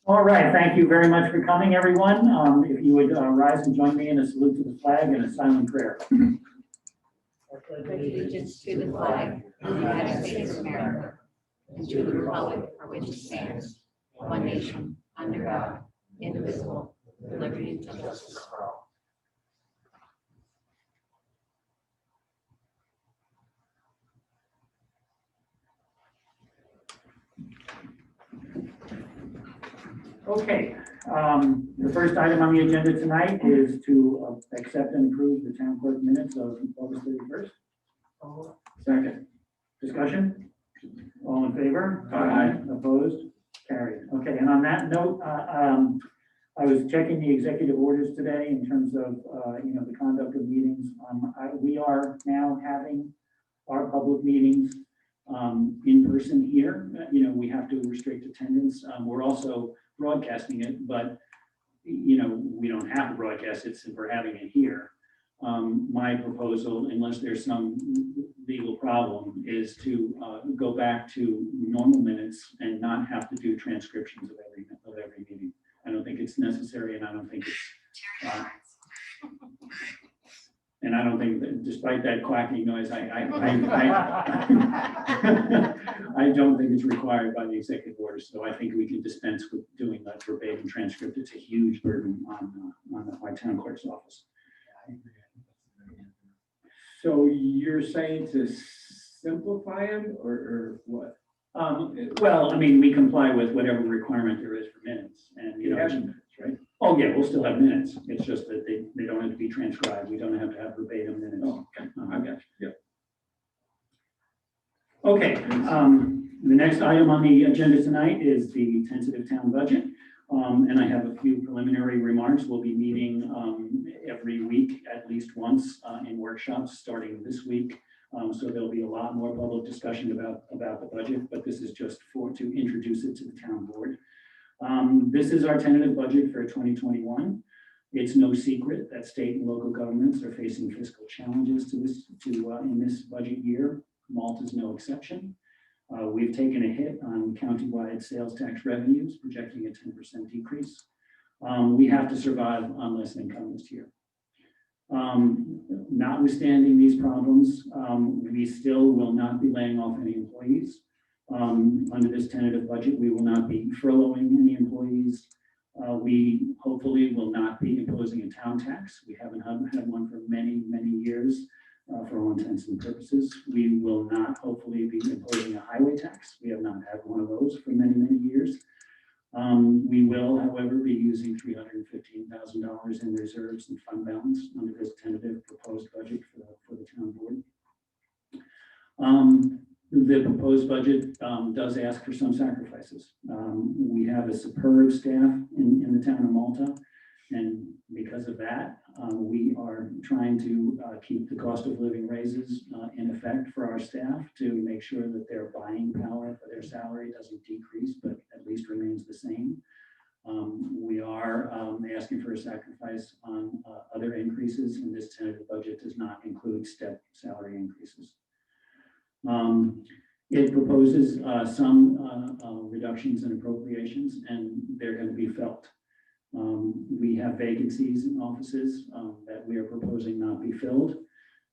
All right, thank you very much for coming, everyone. If you would rise and join me in a salute to the flag and a silent prayer. Allegiance to the flag of the United States of America and to the republic for which it stands, one nation, under God, indivisible, with liberty and justice for all. Okay, the first item on the agenda tonight is to accept and approve the town clerk minutes of August 31st. Second. Discussion? All in favor? Aye. Opposed? Carried. Okay, and on that note, I was checking the executive orders today in terms of, the conduct of meetings. We are now having our public meetings in person here. We have to restrict attendance. We're also broadcasting it, but we don't have to broadcast it since we're having it here. My proposal, unless there's some legal problem, is to go back to normal minutes and not have to do transcriptions of every meeting. I don't think it's necessary, and I don't think it's and I don't think that, despite that quacking noise, I don't think it's required by the executive order. So I think we can dispense with doing that verbatim transcript. It's a huge burden on my town clerk's office. So you're saying to simplify them or what? Well, I mean, we comply with whatever requirement there is for minutes, and You have minutes, right? Oh yeah, we'll still have minutes. It's just that they don't have to be transcribed. We don't have to have verbatim minutes. Oh, okay. I got you. Yep. Okay, the next item on the agenda tonight is the tentative town budget. And I have a few preliminary remarks. We'll be meeting every week, at least once in workshops starting this week. So there'll be a lot more public discussion about the budget, but this is just to introduce it to the town board. This is our tentative budget for 2021. It's no secret that state and local governments are facing fiscal challenges in this budget year. Malta is no exception. We've taken a hit on countywide sales tax revenues, projecting a 10% decrease. We have to survive on less income this year. Notwithstanding these problems, we still will not be laying off any employees. Under this tentative budget, we will not be furloughing any employees. We hopefully will not be imposing a town tax. We haven't had one for many, many years. For all intents and purposes, we will not hopefully be imposing a highway tax. We have not had one of those for many, many years. We will, however, be using $315,000 in reserves and fund balance under this tentative proposed budget for the town board. The proposed budget does ask for some sacrifices. We have a superb staff in the town of Malta, and because of that, we are trying to keep the cost of living raises in effect for our staff to make sure that their buying power for their salary doesn't decrease, but at least remains the same. We are asking for a sacrifice on other increases, and this tentative budget does not include step salary increases. It proposes some reductions in appropriations, and they're going to be felt. We have vacancies in offices that we are proposing not be filled,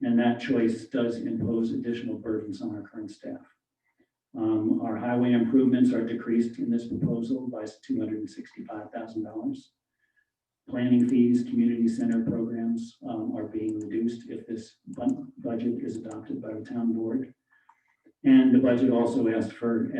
and that choice does impose additional burdens on our current staff. Our highway improvements are decreased in this proposal by $265,000. Planning fees, community center programs are being reduced if this budget is adopted by the town board. And the budget also asked for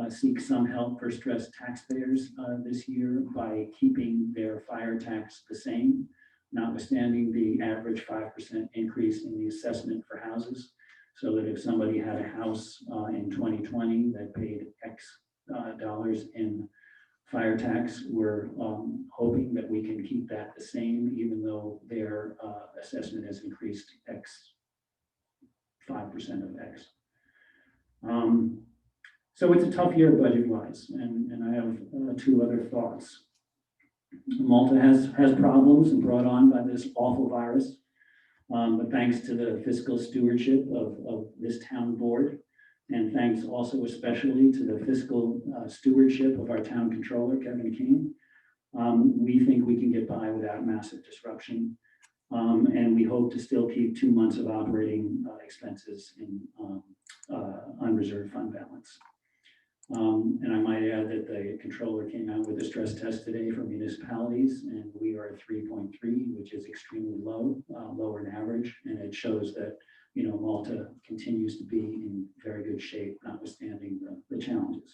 seek some help for stressed taxpayers this year by keeping their fire tax the same, notwithstanding the average 5% increase in the assessment for houses. So that if somebody had a house in 2020 that paid X dollars in fire tax, we're hoping that we can keep that the same, even though their assessment has increased X, 5% of X. So it's a tough year budget-wise, and I have two other thoughts. Malta has problems and brought on by this awful virus, but thanks to the fiscal stewardship of this town board, And thanks also especially to the fiscal stewardship of our town controller, Kevin King. We think we can get by without massive disruption. And we hope to still keep 2 months of operating expenses in unreserved fund balance. And I might add that the controller came out with a stress test today for municipalities, and we are at 3.3, which is extremely low, lower than average. And it shows that, you know, Malta continues to be in very good shape, notwithstanding the challenges.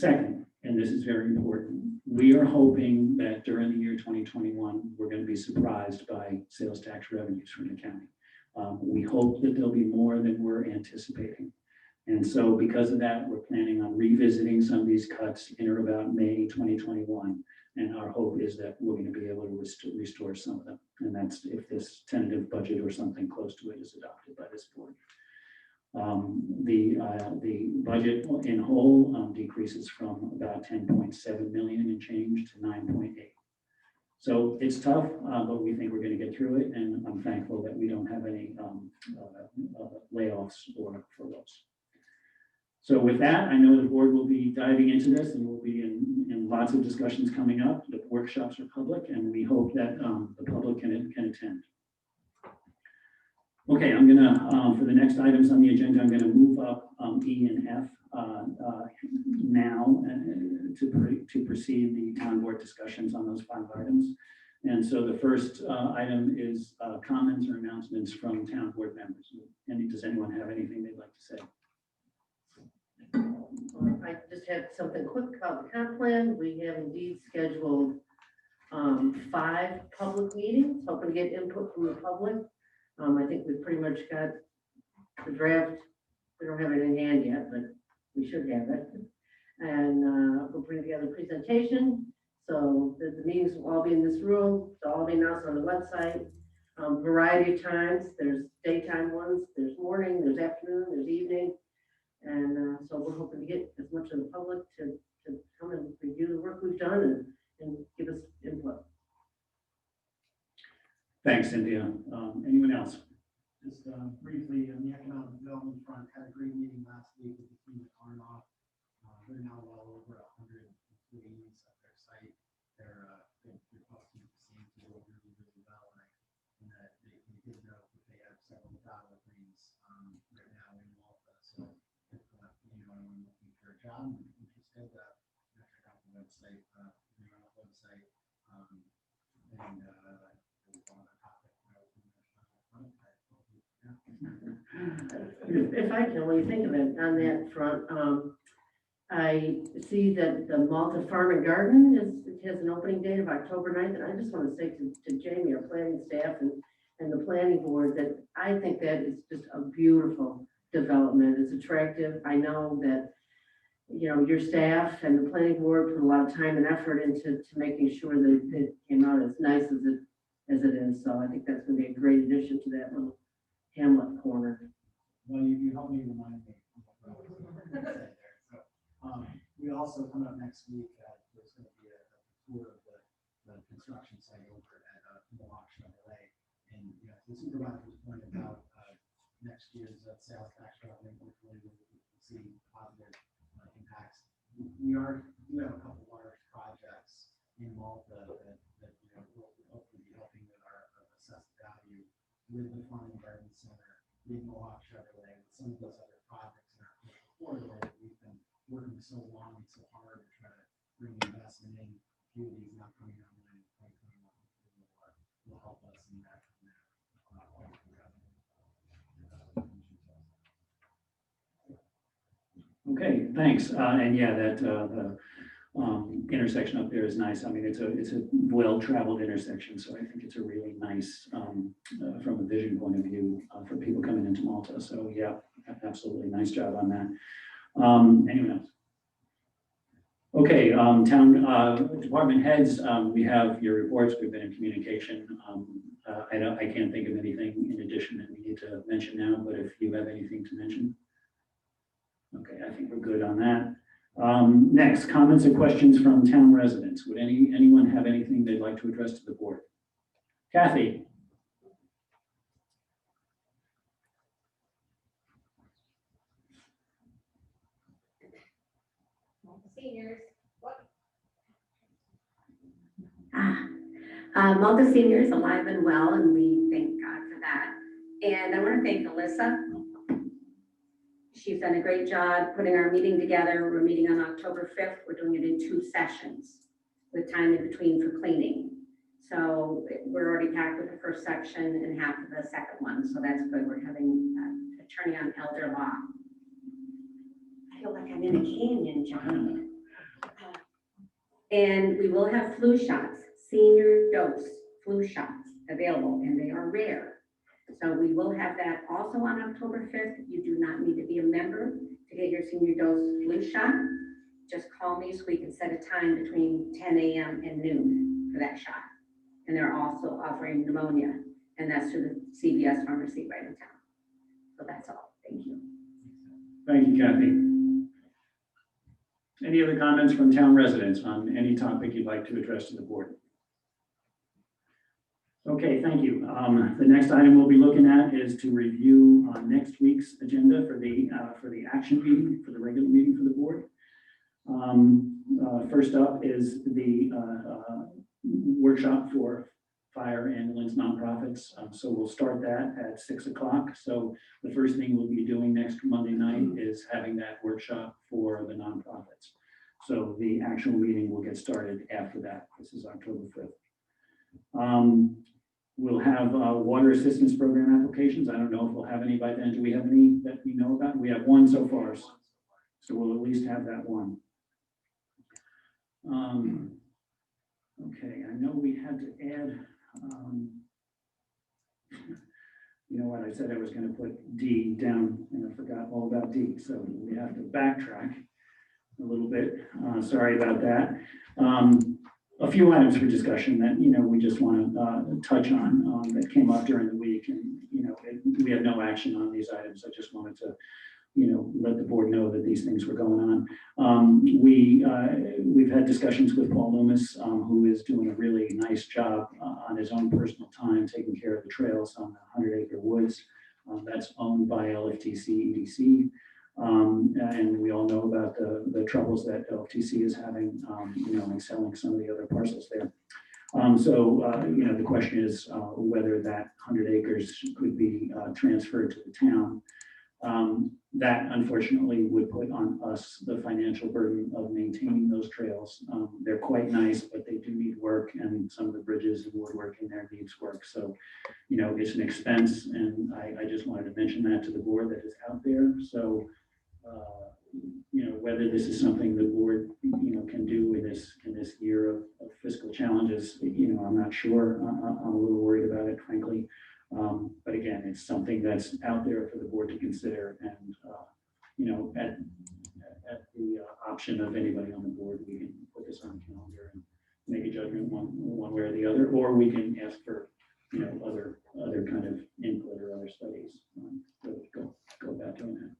Second, and this is very important, we are hoping that during the year 2021, we're going to be surprised by sales tax revenues from the county. We hope that there'll be more than we're anticipating. And so because of that, we're planning on revisiting some of these cuts in or about May 2021. And our hope is that we're going to be able to restore some of them. And that's if this tentative budget or something close to it is adopted by this board. The budget in whole decreases from about 10.7 million and change to 9.8. So it's tough, but we think we're going to get through it. And I'm thankful that we don't have any layoffs or furloughs. So with that, I know the board will be diving into this and we'll be in lots of discussions coming up. The workshops are public and we hope that the public can attend. Okay, I'm gonna, for the next items on the agenda, I'm gonna move up E and F now to proceed the town board discussions on those 5 items. And so the first item is comments or announcements from town board members. Does anyone have anything they'd like to say? I just had something quick about the comp plan. We have indeed scheduled 5 public meetings, hoping to get input from the public. I think we've pretty much got the draft. We don't have it in hand yet, but we should have it. And we'll bring together a presentation. So the meetings will all be in this room. They'll all be announced on the website. Variety of times. There's daytime ones, there's morning, there's afternoon, there's evening. And so we're hoping to get as much of the public to come and review the work we've done and give us input. Thanks, Cynthia. Anyone else? Just briefly, on the economic development front, had a great meeting last week with the team at Arnoff. They're now well over 100 employees at their site. Their customers seem to go really, really well. And that they did note that they have several job openings right now in Malta. So if anyone looking for a job and interested, check out the website, the Arnoff website. And If I can, when you think of it on that front, I see that the Malta Farm and Garden has an opening date of October 9th. And I just want to say to Jamie, our planning staff and the planning board, that I think that is just a beautiful development. It's attractive. I know that, you know, your staff and the planning board put a lot of time and effort into making sure that it came out as nice as it is. So I think that's going to be a great addition to that little hamlet corner. Well, you helped me remind me of what I was going to say there. So, we also, coming up next week, there's going to be a tour of the construction site over at Mohawk Chevrolet. And, you know, the supervisor's pointed out next year's sales tax revenue, hopefully we'll see positive impacts. We do have a couple large projects in Malta that you know, will hopefully be helping with our assessed value with the Farm and Garden Center, with Mohawk Chevrolet, with some of those other projects in our commercial corridor that we've been working so long and so hard to try to bring investment in. Communities now coming online in 2021 will help us in that. Okay, thanks. And yeah, that the intersection up there is nice. I mean, it's a well-traveled intersection, so I think it's a really nice from a vision point of view for people coming into Malta. So yeah, absolutely, nice job on that. Anyone else? Okay, town department heads, we have your reports. We've been in communication. I can't think of anything in addition that we need to mention now, but if you have anything to mention. Okay, I think we're good on that. Next, comments or questions from town residents. Would anyone have anything they'd like to address to the board? Kathy. Seniors, what? Malta Senior is alive and well, and we thank God for that. And I want to thank Alyssa. She's done a great job putting our meeting together. We're meeting on October 5th. We're doing it in 2 sessions with time in between for cleaning. So we're already packed with the first section and half of the second one. So that's good. We're having an attorney on elder law. I feel like I'm in a canyon, John. And we will have flu shots, senior dose flu shots available, and they are rare. So we will have that also on October 5th. You do not need to be a member to get your senior dose flu shot. Just call me so we can set a time between 10 a.m. and noon for that shot. And they're also offering pneumonia, and that's through the CVS pharmacy right in town. So that's all. Thank you. Thank you, Kathy. Any other comments from town residents on any topic you'd like to address to the board? Okay, thank you. The next item we'll be looking at is to review next week's agenda for the action meeting, for the regular meeting for the board. First up is the workshop for fire, ambulance, nonprofits. So we'll start that at 6 o'clock. So the first thing we'll be doing next Monday night is having that workshop for the nonprofits. So the actual meeting will get started after that. This is October 5th. We'll have water assistance program applications. I don't know if we'll have any by then. Do we have any that we know about? We have one so far. So we'll at least have that one. Okay, I know we had to add, you know what, I said I was going to put D down and I forgot all about D. So we have to backtrack a little bit. Sorry about that. A few items for discussion that, you know, we just want to touch on that came up during the week, and, you know, we have no action on these items. I just wanted to, you know, let the board know that these things were going on. We've had discussions with Paul Loomis, who is doing a really nice job on his own personal time, taking care of the trails on the 100-acre woods. That's owned by LFTC EDC. And we all know about the troubles that LFTC is having, you know, in selling some of the other parcels there. You know, the question is whether that 100 acres could be transferred to the town. That unfortunately would put on us the financial burden of maintaining those trails. They're quite nice, but they do need work, and some of the bridges and woodwork in there needs work. So, you know, it's an expense, and I just wanted to mention that to the board that is out there. So, you know, whether this is something the board, you know, can do in this year of fiscal challenges, you know, I'm not sure. I'm a little worried about it, frankly. But again, it's something that's out there for the board to consider, and you know, at the option of anybody on the board, we can put this on the calendar and make a judgment one way or the other, or we can ask for, you know, other kind of input or other studies. Go about doing that.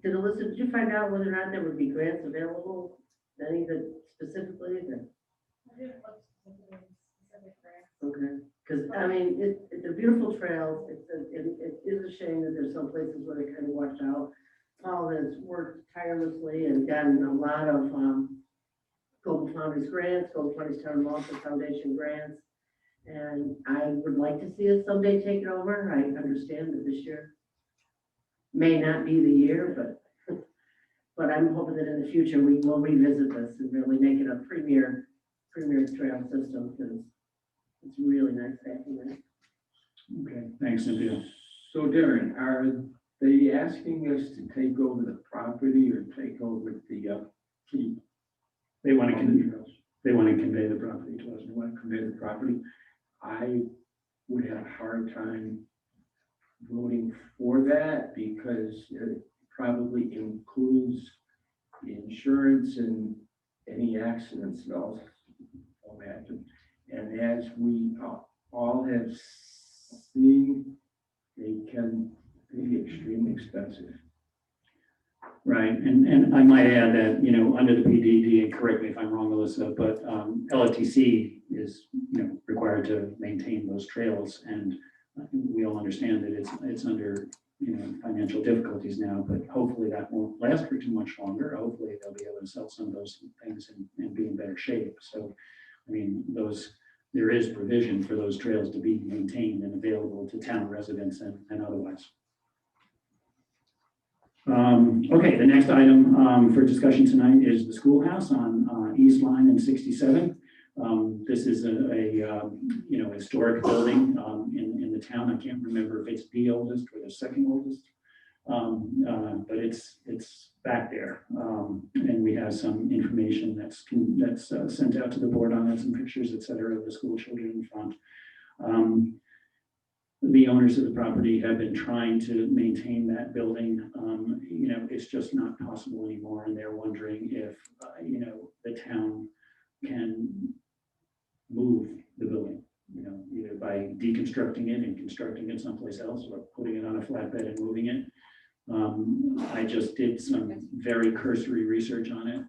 Did Alyssa, did you find out whether or not there would be grants available? Any that specifically that? Okay, because I mean, it's a beautiful trail. It is a shame that there's some places where they kind of washed out. Paul has worked tirelessly and gotten a lot of Golden Foundries grants, Golden Foundries Town Malta Foundation grants. And I would like to see us someday take it over. I understand that this year may not be the year, but I'm hoping that in the future we will revisit this and really make it a premier trail system, because it's really nice having it. Okay, thanks, Cynthia. So Darren, are they asking us to take over the property or take over the keep? They want to convey the property to us. They want to convey the property. I would have a hard time voting for that because it probably includes the insurance and any accidents that all happen. And as we all have seen, they can be extremely expensive. Right, and I might add that, you know, under the PDD, and correct me if I'm wrong, Melissa, but LFTC is, you know, required to maintain those trails, and we all understand that it's under financial difficulties now, but hopefully that won't last for too much longer. Hopefully they'll be able to sell some of those things and be in better shape. So, I mean, there is provision for those trails to be maintained and available to town residents and otherwise. Okay, the next item for discussion tonight is the schoolhouse on East Line and 67. This is a historic building in the town. I can't remember if it's the oldest or the second oldest, but it's back there. And we have some information that's sent out to the board on it, some pictures, et cetera, of the school children in front. The owners of the property have been trying to maintain that building. It's just not possible anymore, and they're wondering if the town can move the building, either by deconstructing it and constructing it someplace else, or putting it on a flatbed and moving it. I just did some very cursory research on it.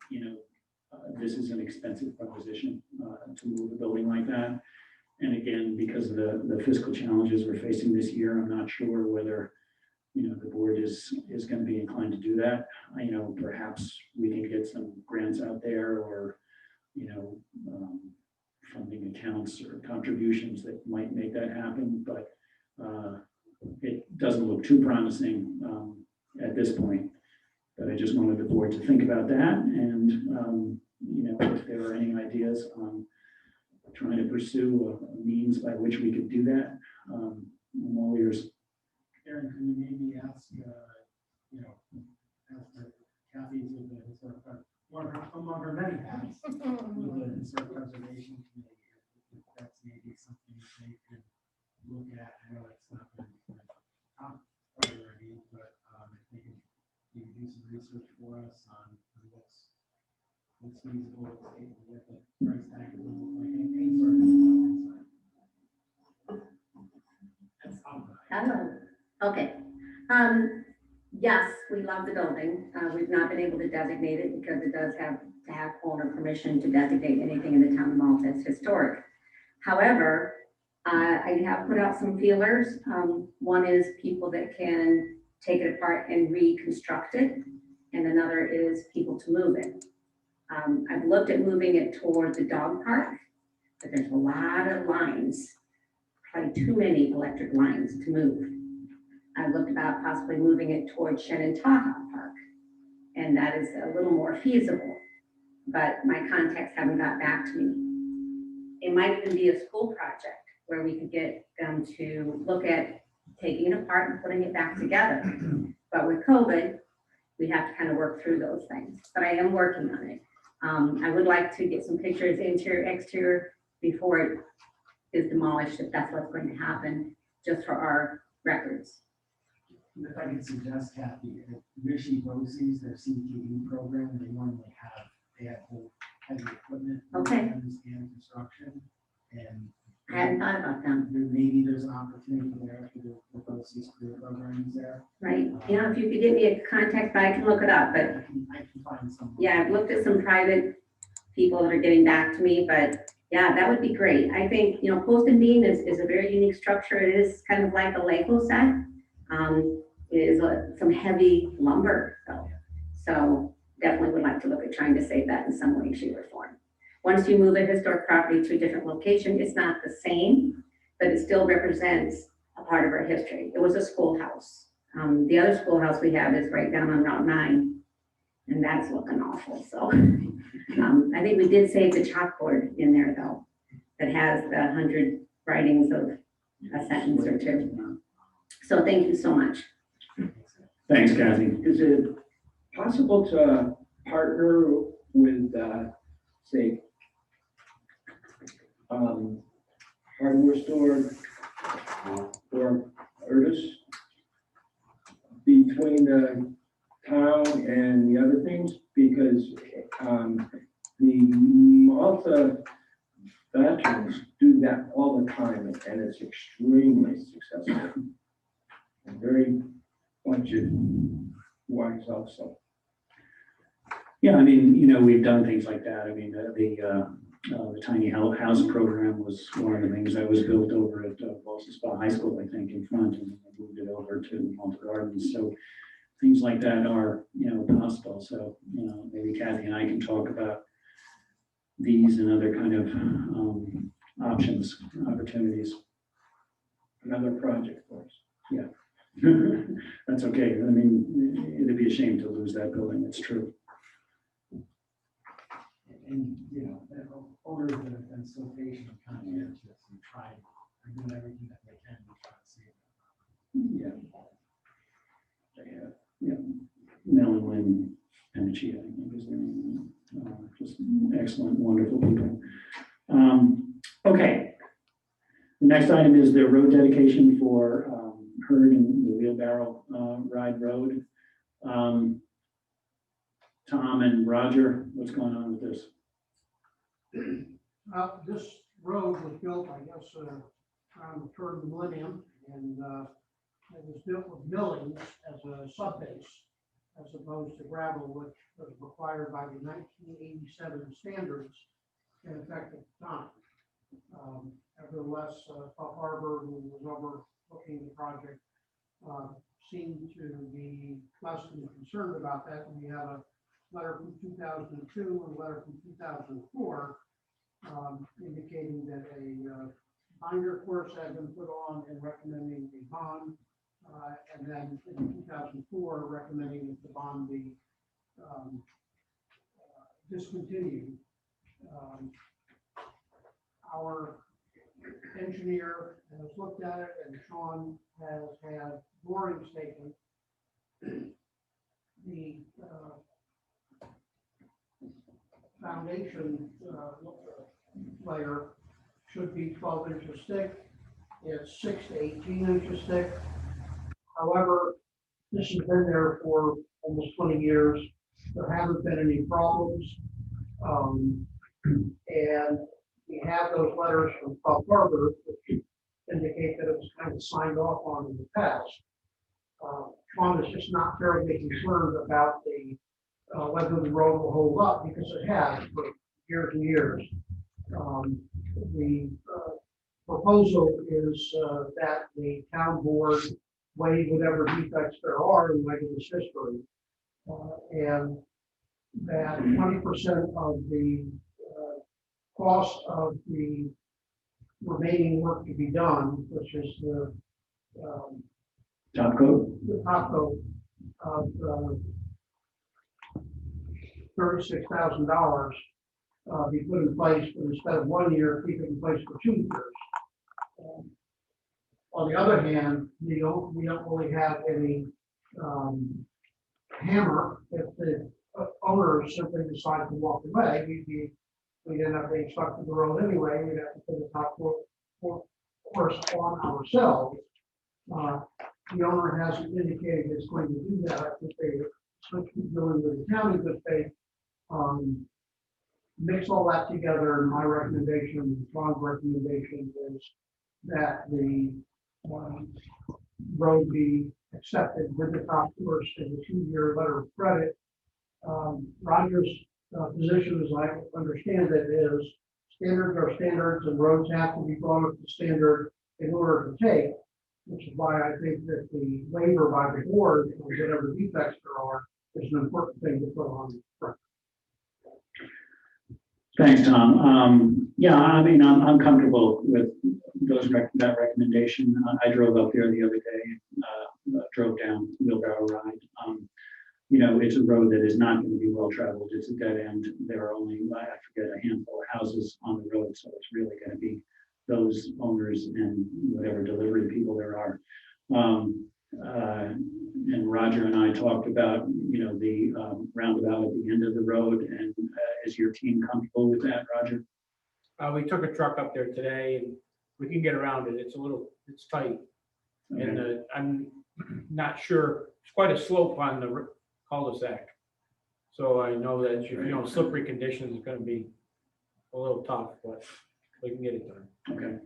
This is an expensive proposition to move a building like that. And again, because of the fiscal challenges we're facing this year, I'm not sure whether, the board is going to be inclined to do that. Perhaps we can get some grants out there, or, funding accounts or contributions that might make that happen, but it doesn't look too promising at this point. But I just wanted the board to think about that, and, if there are any ideas on trying to pursue a means by which we could do that. I'm all ears. Aaron, can you maybe ask, ask Kathy's with the historic, among her many hats, with the historic preservation committee, if that's maybe something they could look at. I know it's not been top priority, but if they could maybe do some research for us on what's feasible, what's able, what the price tag would look like, any sort of insight. That's Okay. Yes, we love the building. We've not been able to designate it because it does have to have owner permission to designate anything in the town of Malta as historic. However, I have put out some feelers. One is people that can take it apart and reconstruct it, and another is people to move it. I've looked at moving it toward the dog park, but there's a lot of lines, probably too many electric lines to move. I looked about possibly moving it towards Shenandoah Park, and that is a little more feasible, but my contacts haven't got back to me. It might even be a school project where we could get them to look at taking it apart and putting it back together. But with COVID, we have to kind of work through those things, but I am working on it. I would like to get some pictures interior, exterior before it is demolished, if that's what's going to happen, just for our records. If I could suggest, Kathy, at Rishi Bosie's, their CTV program, they have whole heavy equipment. Okay. And construction, and I hadn't thought about them, maybe there's an opportunity there for the Bosie's career programs there. right? If you could get me a contact, but I can look it up, but I can find some. yeah, I've looked at some private people that are getting back to me, but yeah, that would be great. I think, Post and Beam is a very unique structure. It is kind of like a Lego set. It is some heavy lumber, though. So definitely would like to look at trying to save that in some way, shape, or form. Once you move a historic property to a different location, it's not the same, but it still represents a part of our history. It was a schoolhouse. The other schoolhouse we have is right down on Route 9, and that's looking awful. So I think we did save the chalkboard in there, though, that has the 100 writings of a sentence or two. So thank you so much. Thanks, Kathy. Is it possible to partner with, say, hardware store or artists between the town and the other things? Because the Malta veterans do that all the time, and it's extremely successful and very budget wise also. Yeah, I mean, we've done things like that. I mean, the tiny house program was one of the things that was built over at Boston Spa High School, I think, in front, and we moved it over to Malta Gardens. So things like that are, possible. So, maybe Kathy and I can talk about these and other kind of options, opportunities. Another project for us. That's okay. I mean, it'd be a shame to lose that building. It's true. And, owners that have been so patient and conscientious and tried, are doing everything that they can to try to save that. Yeah. They have, Mel and Lynn and Chia, I think is their name. Just excellent, wonderful people. Okay. The next item is the road dedication for Herd and the Wheelbarrow Ride Road. Tom and Roger, what's going on with this? This road was built, I guess, around the turn of the millennium, and it was built with millings as a subbase, as opposed to gravel, which was required by the 1987 standards in effect at the time. Nevertheless, South Harbor, who was overlooking the project, seemed to be less than concerned about that. And we have a letter from 2002 and a letter from 2004 indicating that a binder course had been put on and recommending a bond, and then in 2004 recommending that the bond be discontinued. Our engineer has looked at it, and Sean has had borings taken. The foundation layer should be 12 inches thick. It's 6 to 18 inches thick. However, this has been there for almost 20 years. There haven't been any problems. And we have those letters from South Harbor which indicate that it was kind of signed off on in the past. Sean is just not terribly concerned about the whether the road will hold up, because it has for years and years. The proposal is that the town board weigh whatever defects there are in light of this history, and that 20% of the cost of the remaining work to be done, which is the Top coat? the top coat of $36,000 be put in place, but instead of 1 year, keep it in place for 2 years. On the other hand, we don't really have any hammer. If the owners simply decide to walk away, we'd end up being stuck to the road anyway. We'd have to put the top course on ourselves. The owner hasn't indicated it's going to do that. I think they switch to dealing with the county good faith. Mix all that together, and my recommendation, Ron's recommendation is that the road be accepted with the top course and the 2-year letter of credit. Roger's position, as I understand it, is standards are standards, and roads have to be brought up to standard in order to take, which is why I think that the waiver by the board, or whatever defects there are, is an important thing to put on record. Thanks, Tom. Yeah, I mean, I'm comfortable with that recommendation. I drove up there the other day, drove down Wheelbarrow Ride. It's a road that is not going to be well traveled. It's a dead end. There are only, I forget, a handful of houses on the road, so it's really going to be those owners and whatever delivery people there are. And Roger and I talked about, the roundabout at the end of the road. And is your team comfortable with that, Roger? We took a truck up there today, and we can get around it. It's tight. Okay. And I'm not sure, it's quite a slope on the cul-de-sac. So I know that slippery conditions is gonna be a little tough, but we can get it done. Okay.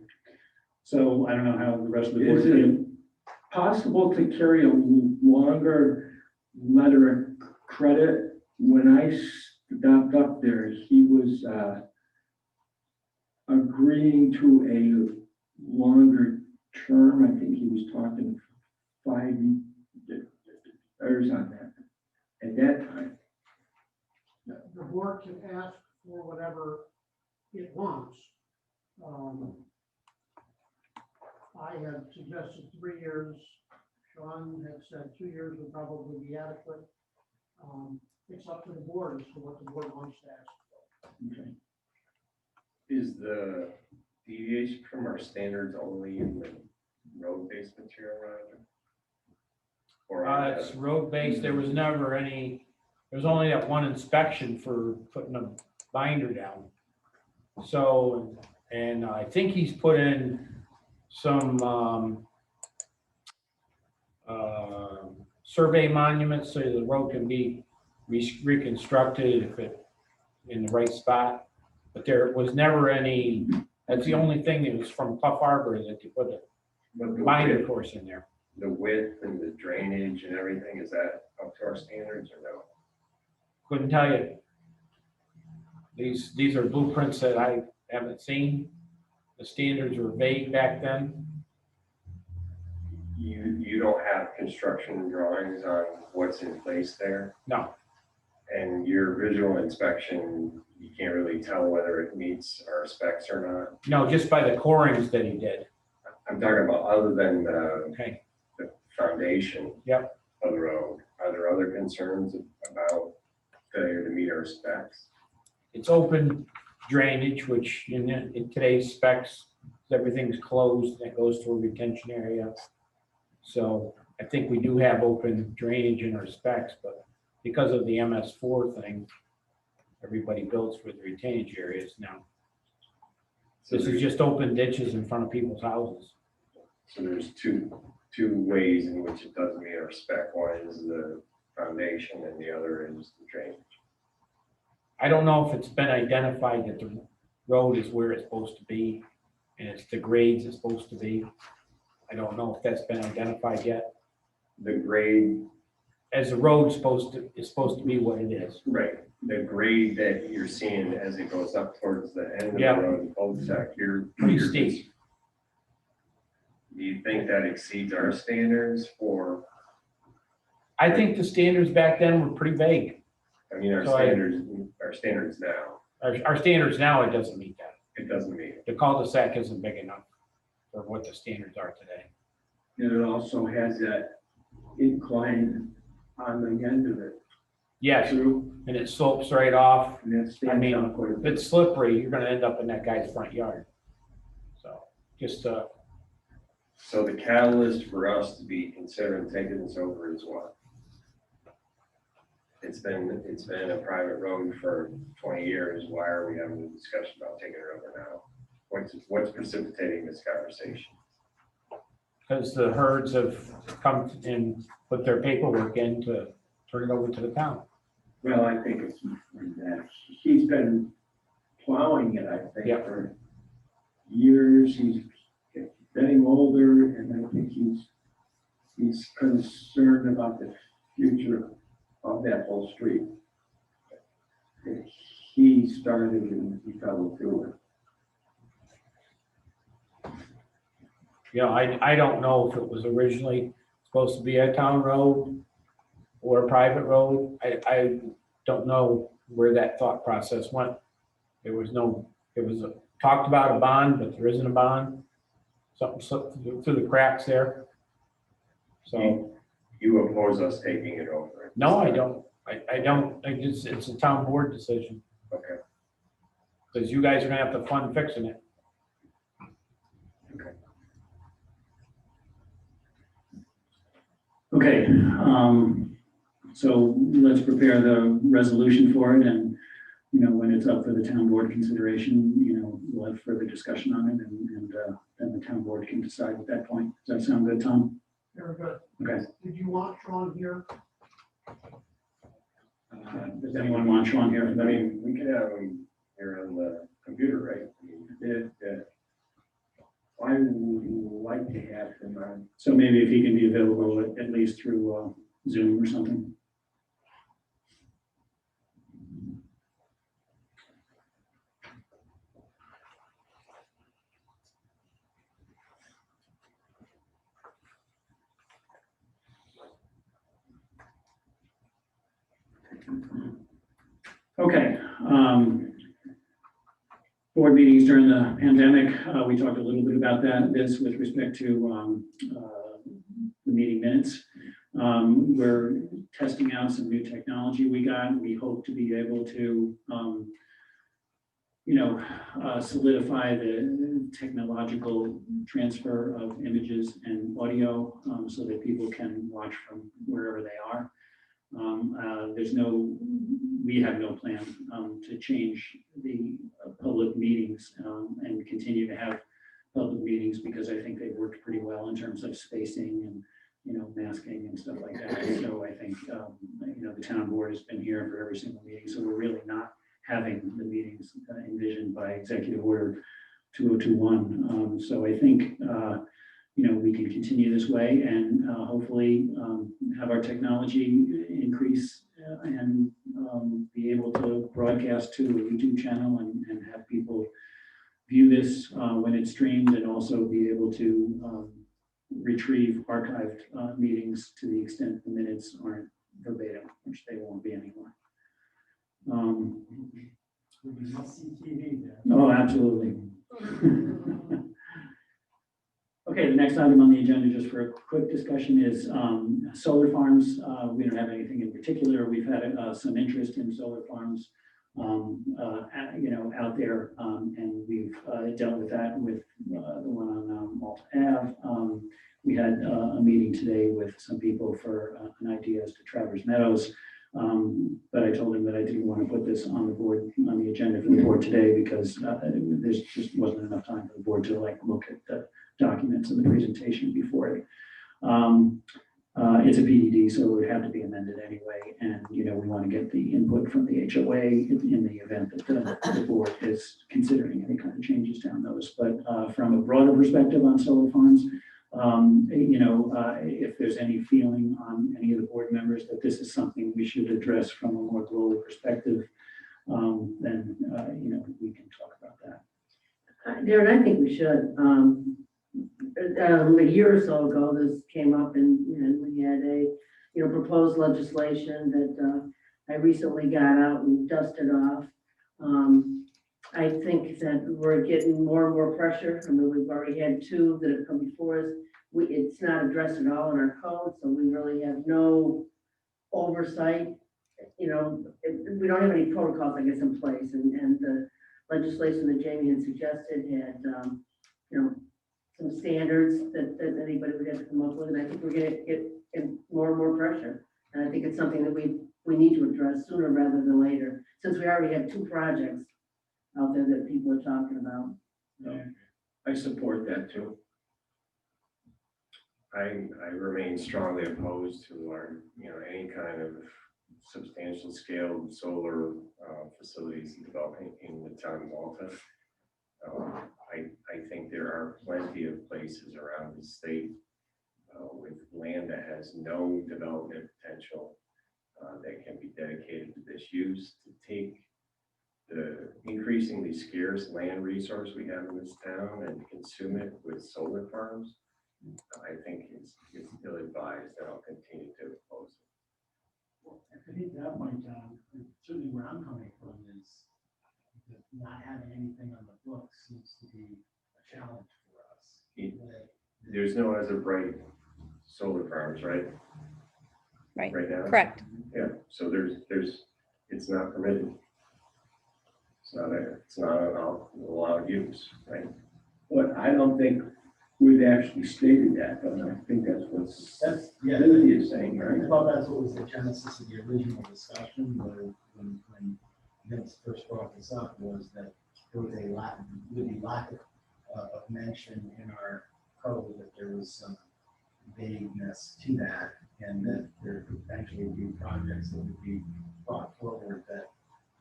So I don't know how the rest of the board Is it feel. possible to carry a longer letter of credit? When I stopped up there, he was agreeing to a longer term. I think he was talking years on that, at that time. The board can ask for whatever it wants. I had suggested 3 years. Sean had said 2 years would probably be adequate. It's up to the board as to what the board wants to ask. Okay. Is the deviation from our standards only in the road-based material, Roger? Or It's road-based, there was never any, there was only that one inspection for putting a binder down. So, and I think he's put in some, survey monuments so the road can be reconstructed if it in the right spot. But there was never any, that's the only thing that was from Clough Harbor that they put a but the binder width, course in there. the width and the drainage and everything, is that up to our standards or no? Couldn't tell you. These are blueprints that I haven't seen. The standards were vague back then. You don't have construction drawings on what's in place there? No, And your visual inspection, you can't really tell whether it meets our specs or not? no, just by the corings that he did. I'm talking about other than Okay, the foundation Yep. of the road. Are there other concerns about failure to meet our specs? it's open drainage, which in today's specs, everything's closed and it goes to a retention area. So I think we do have open drainage in our specs, but because of the MS4 thing, everybody builds with retainage areas now. So This is just open ditches in front of people's houses. there's two ways in which it doesn't meet our spec. One is the foundation and the other is the drainage. I don't know if it's been identified that the road is where it's supposed to be and it's the grades it's supposed to be. I don't know if that's been identified yet. The grade, As the road's is supposed to be what it is. right, the grade that you're seeing as it goes up towards the end of the Yeah. road, the cul-de-sac, Pretty steep. Do you think that exceeds our standards for, I think the standards back then were pretty vague. I mean, our So I- standards now, Our standards now, it doesn't meet that. it doesn't meet it. The cul-de-sac isn't big enough for what the standards are today. And it also has that incline on the end of it. Yes, True. and it slopes right off. And that I stands mean, out quite a if bit. it's slippery, you're gonna end up in that guy's front yard. So just, So the catalyst for us to be considering taking this over is what? It's been a private road for 20 years. Why are we having a discussion about taking it over now? What's precipitating this conversation? because the herds have come and put their paperwork in to turn it over to the town. Well, I think it's more than that. He's been plowing it, I think, Yep. for years. He's getting older, and I think he's concerned about the future of that whole street. He started and he fell through it. You know, I don't know if it was originally supposed to be a town road or a private road. I don't know where that thought process went. It was talked about a bond, but there isn't a bond. Something slipped through the cracks there. So, You oppose us taking it over? no, I don't. I don't, it's a town board decision, Okay. because you guys are gonna have to fund fixing it. Okay, so let's prepare the resolution for it, and, you know, when it's up for the town board consideration, you know, we'll have further discussion on it, and then the town board can decide at that point. Does that sound good, Tom? Very good. Okay. Did you want Sean here? Does anyone want Sean here for I that? mean, we could have them here on the computer, right? I mean, I would like to have him on. So maybe if he can be available at least through Zoom or something. Okay. Board meetings during the pandemic, we talked a little bit about this with respect to the meeting minutes. We're testing out some new technology we got. We hope to be able to, solidify the technological transfer of images and audio so that people can watch from wherever they are. We have no plan to change the public meetings and continue to have public meetings because I think they've worked pretty well in terms of spacing and, masking and stuff like that. So I think, the town board has been here for every single meeting. So we're really not having the meetings envisioned by Executive Order 2021. So I think, we can continue this way and hopefully have our technology increase and be able to broadcast to a YouTube channel and have people view this when it's streamed and also be able to retrieve archived meetings to the extent the minutes aren't verbatim, which they won't be anymore. Would be must-see TV there. Oh, absolutely. Okay, the next item on the agenda, just for a quick discussion, is solar farms. We don't have anything in particular. We've had some interest in solar farms, out there, and we've dealt with that with the one on Malta Ave. We had a meeting today with some people for an idea as to Travers Meadows. But I told him that I didn't want to put this on the agenda for the board today because there's just wasn't enough time for the board to look at the documents and the presentation before it. It's a PDD, so it would have to be amended anyway. And, we want to get the input from the HOA in the event that the board is considering any kind of changes down those. But from a broader perspective on solar farms, if there's any feeling on any of the board members that this is something we should address from a more global perspective, then, we can talk about that. Darren, I think we should. A year or so ago, this came up and we had a, proposed legislation that I recently got out and dusted off. I think that we're getting more and more pressure. I mean, we've already had two that have come before us. It's not addressed at all in our code, so we really have no oversight. We don't have any protocols, I guess, in place. And the legislation that Jamie had suggested had, some standards that anybody would have to come up with. And I think we're going to get more and more pressure. And I think it's something that we need to address sooner rather than later, since we already have two projects out there that people are talking about. I support that too. I remain strongly opposed to any kind of substantial scale solar facilities developing in the town of Malta. I think there are plenty of places around the state with land that has no development potential that can be dedicated to this use to take the increasingly scarce land resource we have in this town and consume it with solar farms. I think it's ill-advised, and I'll continue to oppose it. Well, I think that point, certainly where I'm coming from is that not having anything on the books seems to be a challenge for us. There's no as of right solar farms, right? Right. Right now? Correct. Yeah, so it's not permitted. It's not an allowed use, right? But I don't think we've actually stated that, but I think that's what Yeah. Cynthia is saying, right? Well, that's what was the genesis of the original discussion, when Vince first brought this up, was that there was a lack of mention in our code that there was some vagueness to that, and that there could potentially be projects that would be brought forward that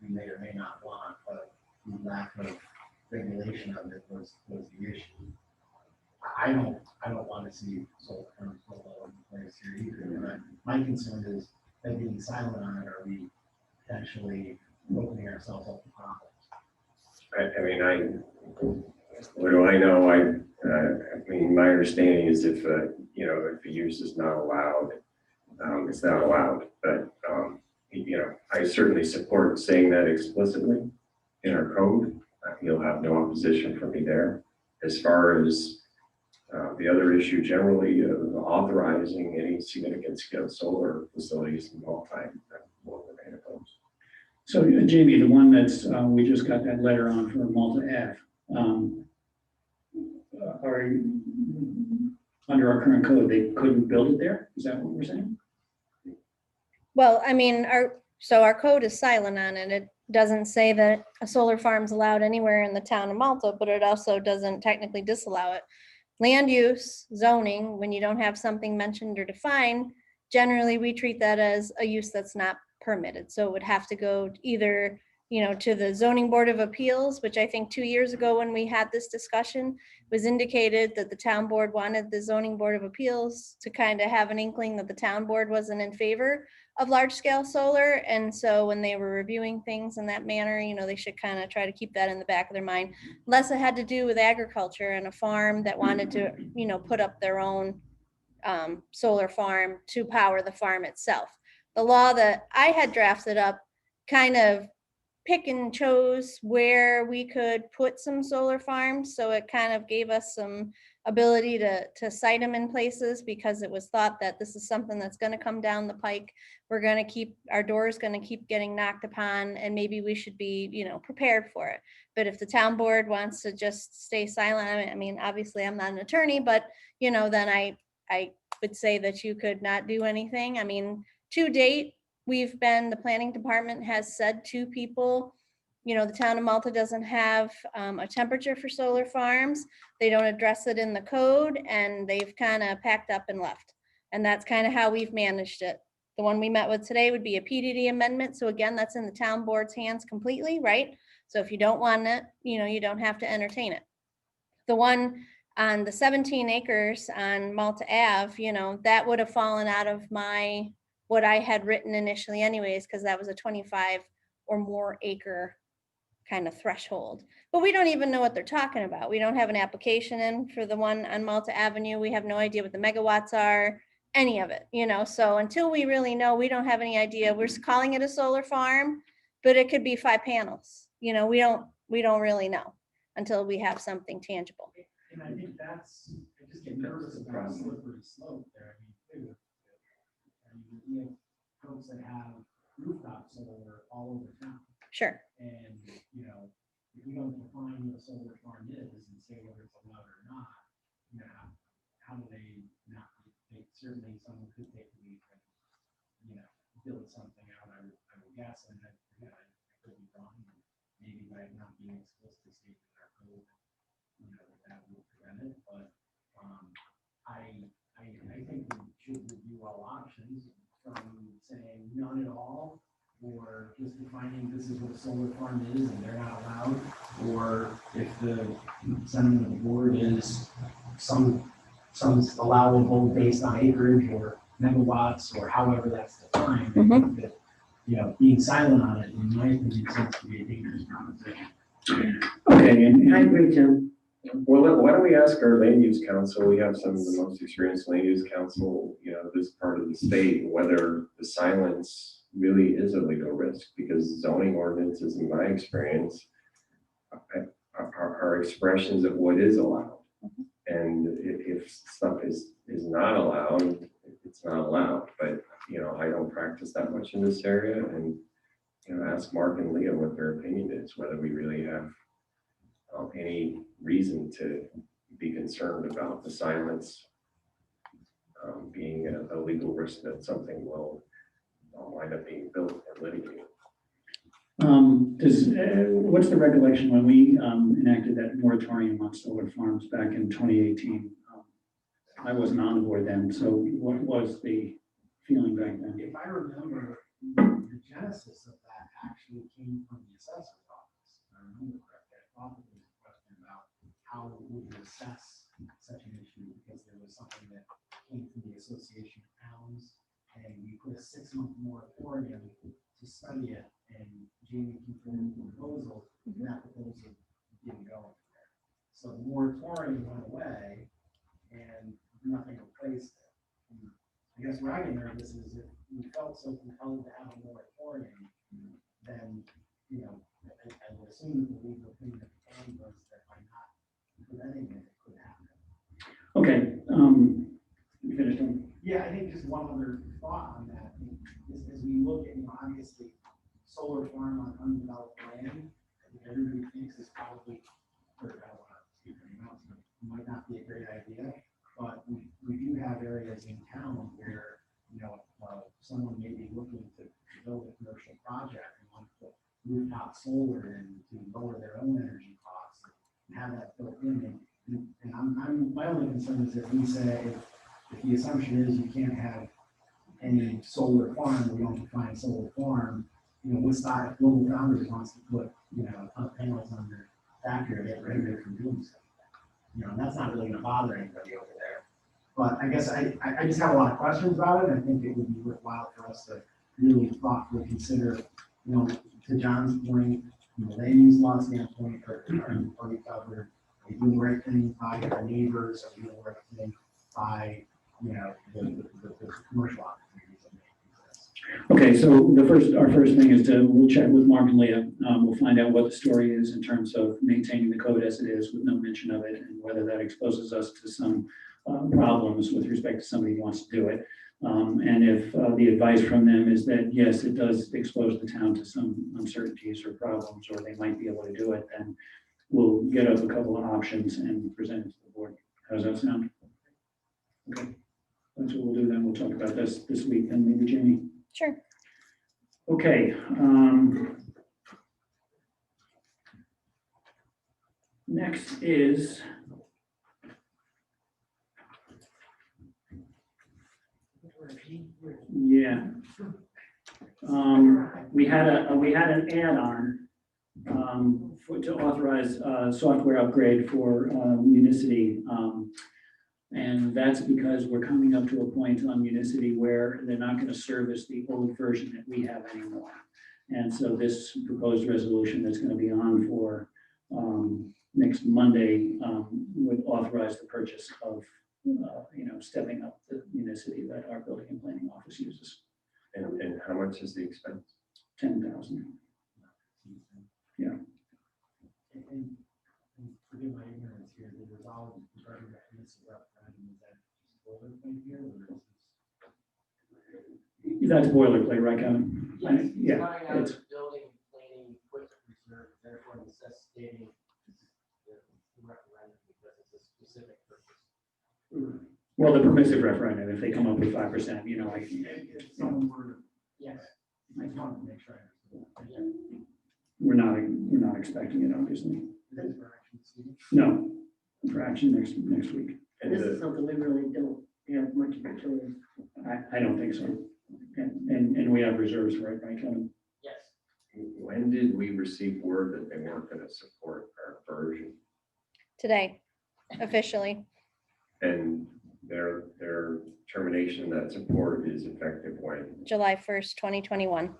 we may or may not want, but the lack of regulation of it was the issue. I don't want to see solar farms go all over the place here either. My concern is that being silent on it, are we potentially opening ourselves up to problems? What do I know? I mean, my understanding is if the use is not allowed, it's not allowed. But I certainly support saying that explicitly in our code. You'll have no opposition from me there. As far as the other issue generally of authorizing any significant scale solar facilities in Malta, I'm more than opposed. So Jamie, the one that's, we just got that letter on for Malta Ave, are, under our current code, they couldn't build it there? Is that what we're saying? Well, I mean, our code is silent on it. It doesn't say that a solar farm is allowed anywhere in the town of Malta, but it also doesn't technically disallow it. Land use, zoning, when you don't have something mentioned or defined, generally we treat that as a use that's not permitted. So it would have to go either, to the zoning board of appeals, which I think 2 years ago when we had this discussion was indicated that the town board wanted the zoning board of appeals to kind of have an inkling that the town board wasn't in favor of large scale solar. And so when they were reviewing things in that manner, they should kind of try to keep that in the back of their mind. Unless it had to do with agriculture and a farm that wanted to, put up their own solar farm to power the farm itself. The law that I had drafted up kind of pick and chose where we could put some solar farms. So it kind of gave us some ability to site them in places because it was thought that this is something that's going to come down the pike. We're going to keep, our doors going to keep getting knocked upon, and maybe we should be, prepared for it. But if the town board wants to just stay silent, I mean, obviously I'm not an attorney, but, then I would say that you could not do anything. I mean, to date, the planning department has said to people, the town of Malta doesn't have a temperature for solar farms. They don't address it in the code, and they've kind of packed up and left. And that's kind of how we've managed it. The one we met with today would be a PDD amendment. So again, that's in the town board's hands completely, right? So if you don't want it, you don't have to entertain it. The one on the 17 acres on Malta Ave, that would have fallen out of what I had written initially anyways, because that was a 25 or more acre kind of threshold. But we don't even know what they're talking about. We don't have an application in for the one on Malta Avenue. We have no idea what the megawatts are, any of it, So until we really know, we don't have any idea. We're calling it a solar farm, but it could be 5 panels. We don't really know until we have something tangible. And I think I just get nervous about a slippery slope there. We have folks that have rooftop solar all over town. Sure. And, if we don't define what a solar farm is and say whether it's allowed or not, how do they not, certainly someone could take a leap and, build something out, I would guess, and I could be wrong. Maybe by not being explicitly stated in our code, that will prevent it, but, I think we should review all options from saying none at all, or just defining this is what a solar farm is and they're not allowed, or if the sentiment of the board is some allowable based on acreage or megawatts or however that's defined. I think that, being silent on it, in my opinion, seems to be a dangerous proposition. Okay, and I agree, Jim. Well, why don't we ask our land use council? We have some of the most experienced land use council, this part of the state, whether the silence really is a legal risk, because zoning ordinances, in my experience, are expressions of what is allowed. And if stuff is not allowed, it's not allowed. But, I don't practice that much in this area, and, ask Mark and Leah what their opinion is, whether we really have any reason to be concerned about the silence being a legal risk that something will wind up being built and litigated. What's the recollection when we enacted that moratorium on solar farms back in 2018? I wasn't on the board then, so what was the feeling back then? If I remember, the genesis of that actually came from the assessor's office. If I remember correctly, I thought there was a question about how would you assess such an issue, because there was something that came from the Association of Towns, and we put a 6-month moratorium to study it, and Jamie confirmed the proposal, and that proposal didn't go anywhere. So the moratorium went away, and nothing replaced it. And I guess where I get nervous is if we felt so compelled to have a moratorium, then, you know, I would assume that the legal opinion of the county was that by not preventing it, it could happen. Okay, you finished on? Yeah, I think just one other thought on that, is as we look at, you know, obviously, solar farm on undeveloped land, I think everybody thinks is probably, or I don't want to speak for anyone else, but it might not be a great idea, but we do have areas in town where, you know, someone may be looking to build a commercial project and want to put rooftop solar in to lower their own energy costs and have that built in. And I'm, my only concern is if we say, if the assumption is you can't have any solar farm, we don't define solar farm, you know, what's that, if Global Founders wants to put, you know, a ton of panels on their factory to get rid of it from doing so. You know, and that's not really gonna bother anybody over there. But I guess I just have a lot of questions about it, and I think it would be worthwhile for us to really thoughtfully consider, you know, to John's point, from the land use law standpoint, are we covered? Are we doing the right thing by our neighbors? Are we doing the right thing by, you know, the commercial opportunities that may exist? Okay, so our first thing is we'll check with Mark and Leah. We'll find out what the story is in terms of maintaining the code as it is with no mention of it, and whether that exposes us to some problems with respect to somebody who wants to do it. And if the advice from them is that, yes, it does expose the town to some uncertainties or problems, or they might be able to do it, then we'll get up a couple of options and present it to the board. How does that sound? Okay, that's what we'll do then. We'll talk about this week, then maybe Jamie. Sure. Okay. Next is yeah. We had an add-on to authorize software upgrade for Municity. And that's because we're coming up to a point on Municity where they're not going to service the old version that we have anymore. And so this proposed resolution that's going to be on for next Monday would authorize the purchase of, stepping up the Municity that our building and planning office uses. And how much is the expense? 10,000. Yeah. And forgive my ignorance here, the resolve regarding that municipal referendum, is that just boilerplate here, or is this? That's boilerplate, right, Kevin? Yes, Yeah. coming out of It's, the building and planning equipment reserve, therefore necessitating the referendum because it's a specific purpose. well, the permissive referendum, if they come up with 5%, If someone were, yes, I just wanted to make sure I understood. we're not expecting it, obviously. Is this for action this evening? No, for action next week. And This is something we really don't have much of a choice. I don't think so. And we have reserves for it, right, Kevin? Yes. when did we receive word that they weren't going to support our version? Today, officially. And their termination of that support is effective when? July 1st, 2021.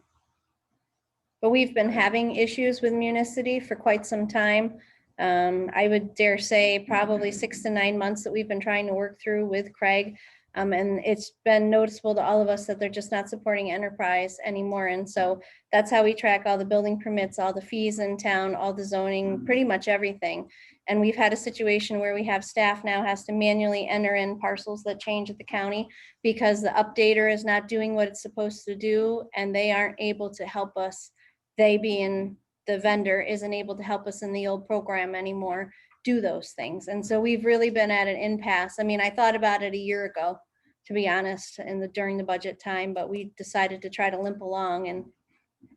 But we've been having issues with Municity for quite some time. I would dare say probably 6 to 9 months that we've been trying to work through with Craig. And it's been noticeable to all of us that they're just not supporting enterprise anymore. And so that's how we track all the building permits, all the fees in town, all the zoning, pretty much everything. And we've had a situation where we have staff now has to manually enter in parcels that change at the county because the updater is not doing what it's supposed to do, and they aren't able to help us. They being the vendor isn't able to help us in the old program anymore do those things. And so we've really been at an impasse. I mean, I thought about it a year ago, to be honest, during the budget time, but we decided to try to limp along, and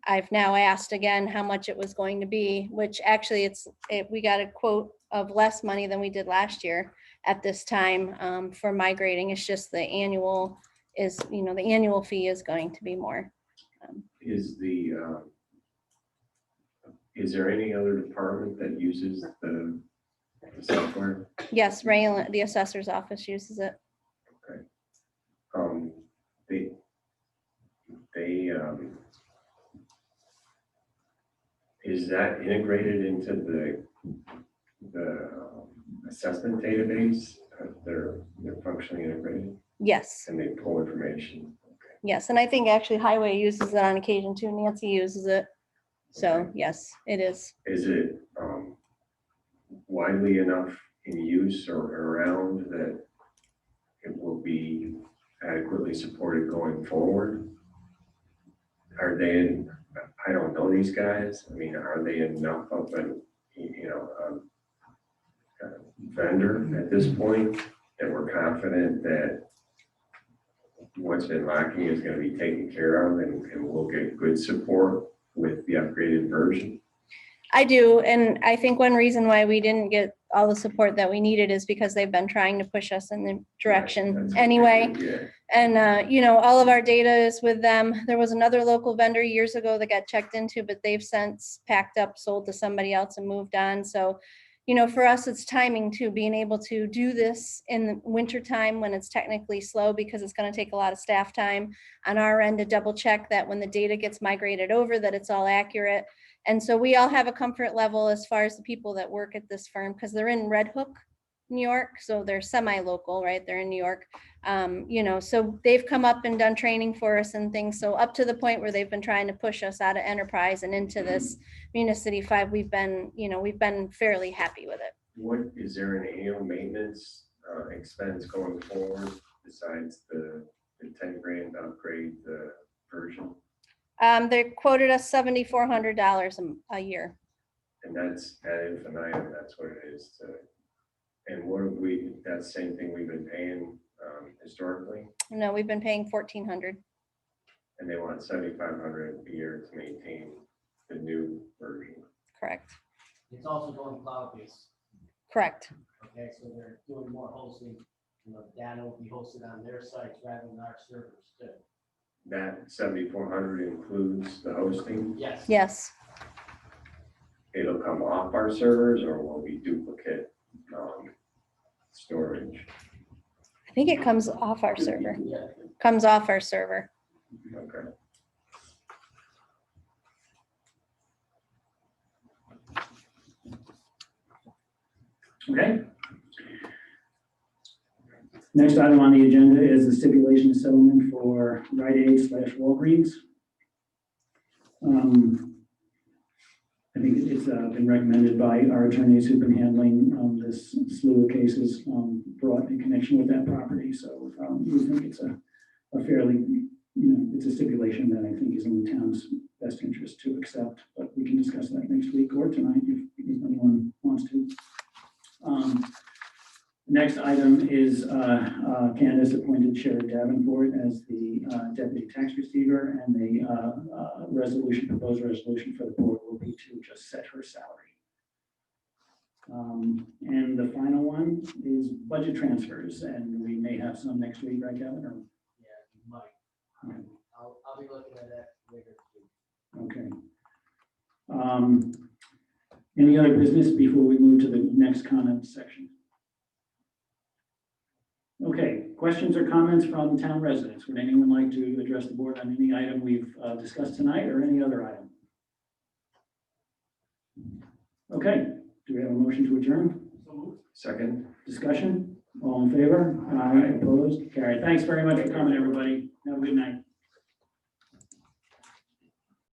I've now asked again how much it was going to be, which actually we got a quote of less money than we did last year at this time for migrating. It's just the annual fee is going to be more. Is there any other department that uses the software? Yes, Ray, the assessor's office uses it. Okay. Is that integrated into the assessment database? They're functionally integrated? Yes, and they pull information. yes. And I think actually Highway uses it on occasion too. Nancy uses it. So Okay. yes, it is. Is it widely enough in use or around that it will be adequately supported going forward? Are they in, I don't know these guys, I mean, are they enough of an, vendor at this point that we're confident that what's been lacking is gonna be taken care of and we'll get good support with the upgraded version? I do, and I think one reason why we didn't get all the support that we needed is because they've been trying to push us in the direction That's- anyway. Yeah, And, all of our data is with them. There was another local vendor years ago that got checked into, but they've since packed up, sold to somebody else and moved on. So, for us, it's timing too, being able to do this in the winter time when it's technically slow, because it's going to take a lot of staff time on our end to double check that when the data gets migrated over, that it's all accurate. And so we all have a comfort level as far as the people that work at this firm, because they're in Red Hook, New York, so they're semi-local, right? They're in New York. So they've come up and done training for us and things. So up to the point where they've been trying to push us out of enterprise and into this Municity 5, we've been fairly happy with it. what, is there an annual maintenance expense going forward besides the 10 grand to upgrade the version? They quoted us $7,400 a year. And that's ad infinitum, that's what it is to, and what have we, that's the same thing we've been paying historically, No, we've been paying $1,400. and they want 7,500 a year to maintain the new version. Correct. It's also going cloud-based, Correct. okay, so they're doing more hosting, data will be hosted on their sites rather than our servers too. That 7,400 includes the hosting. Yes. Yes. It'll come off our servers, or will we duplicate storage? I think it comes off our server. Yeah. Comes off our server. Okay. Okay. Next item on the agenda is the stipulation of settlement for Rite Aid / Walgreens. I think it's been recommended by our attorneys who've been handling this slew of cases brought in connection with that property. So we think it's a fairly, it's a stipulation that I think is in the town's best interest to accept, but we can discuss that next week or tonight if anyone wants to. Next item is Candace appointed Sherry Davenport as the deputy tax receiver, and the proposed resolution for the board will be to just set her salary. And the final one is budget transfers, and we may have some next week, right, Kevin? Or? Yeah, you might. Okay. I'll be looking at that later too. Okay. Any other business before we move to the next comment section? Okay, questions or comments from town residents? Would anyone like to address the board on any item we've discussed tonight or any other item? Okay, do we have a motion to adjourn? Second. Discussion? All in favor? Aye. Opposed? Carried. Thanks very much for coming, everybody. Have a good night.